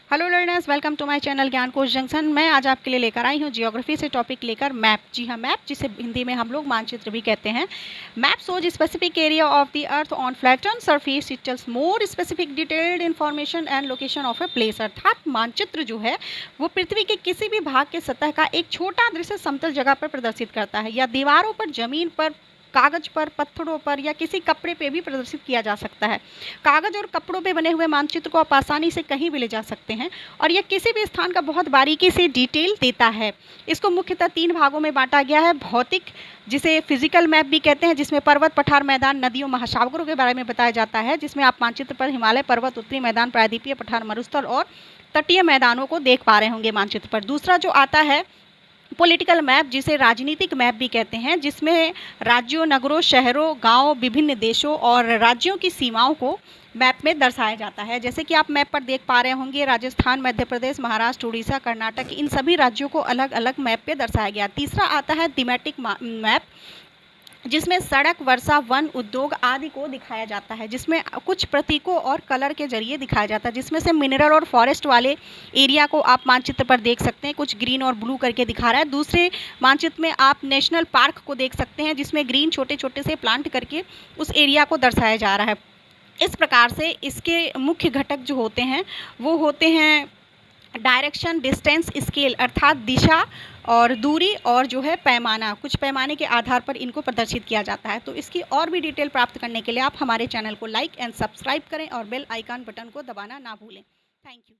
Hello learners, welcome to my channel Gyan Kosh junction. मैं आज आपके लिए लेकर आई हूँ जियोग्राफी से टॉपिक लेकर मैप। जी हाँ, मैप जिसे हिंदी में हम लोग मानचित्र भी कहते हैं। Map shows specific area of the earth on flatten surface. It tells more specific detailed information and location of a place. अर्थात मानचित्र जो है वो पृथ्वी के किसी भी भाग के सतह का एक छोटा दृश्य समतल जगह पर प्रदर्शित करता है, या दीवारों पर, जमीन पर, कागज पर, पत्थरों पर या किसी कपड़े पे भी प्रदर्शित किया जा सकता है। कागज और कपड़ों पे बने हुए मानचित्र को आप आसानी से कहीं भी ले जा सकते हैं और यह किसी भी स्थान का बहुत बारीकी से डिटेल देता है। इसको मुख्यतः 3 भागों में बांटा गया है। भौतिक, जिसे फिजिकल मैप भी कहते हैं, जिसमें पर्वत, पठार, मैदान, नदियों, महासागरों के बारे में बताया जाता है, जिसमें आप मानचित्र पर हिमालय पर्वत, उत्तरी मैदान, प्रायद्वीपीय पठार, मरुस्थल और तटीय मैदानों को देख पा रहे होंगे मानचित्र पर। दूसरा जो आता है पॉलिटिकल मैप, जिसे राजनीतिक मैप भी कहते हैं, जिसमें राज्यों, नगरों, शहरों, गांवों, विभिन्न देशों और राज्यों की सीमाओं को मैप में दर्शाया जाता है। जैसे कि आप मैप पर देख पा रहे होंगे, राजस्थान, मध्य प्रदेश, महाराष्ट्र, उड़ीसा, कर्नाटक, इन सभी राज्यों को अलग अलग मैप पे दर्शाया गया। तीसरा आता है थीमेटिक मैप, जिसमें सड़क, वर्षा, वन, उद्योग आदि को दिखाया जाता है, जिसमें कुछ प्रतीकों और कलर के जरिए दिखाया जाता है, जिसमें से मिनरल और फॉरेस्ट वाले एरिया को आप मानचित्र पर देख सकते हैं। कुछ ग्रीन और ब्लू करके दिखा रहा है। दूसरे मानचित्र में आप नेशनल पार्क को देख सकते हैं, जिसमें ग्रीन छोटे छोटे से प्लांट करके उस एरिया को दर्शाया जा रहा है। इस प्रकार से इसके मुख्य घटक जो होते हैं वो होते हैं डायरेक्शन, डिस्टेंस, स्केल अर्थात दिशा और दूरी, और जो है पैमाना। कुछ पैमाने के आधार पर इनको प्रदर्शित किया जाता है। तो इसकी और भी डिटेल प्राप्त करने के लिए आप हमारे चैनल को लाइक एंड सब्सक्राइब करें और बेल आइकन बटन को दबाना ना भूलें। Thank you.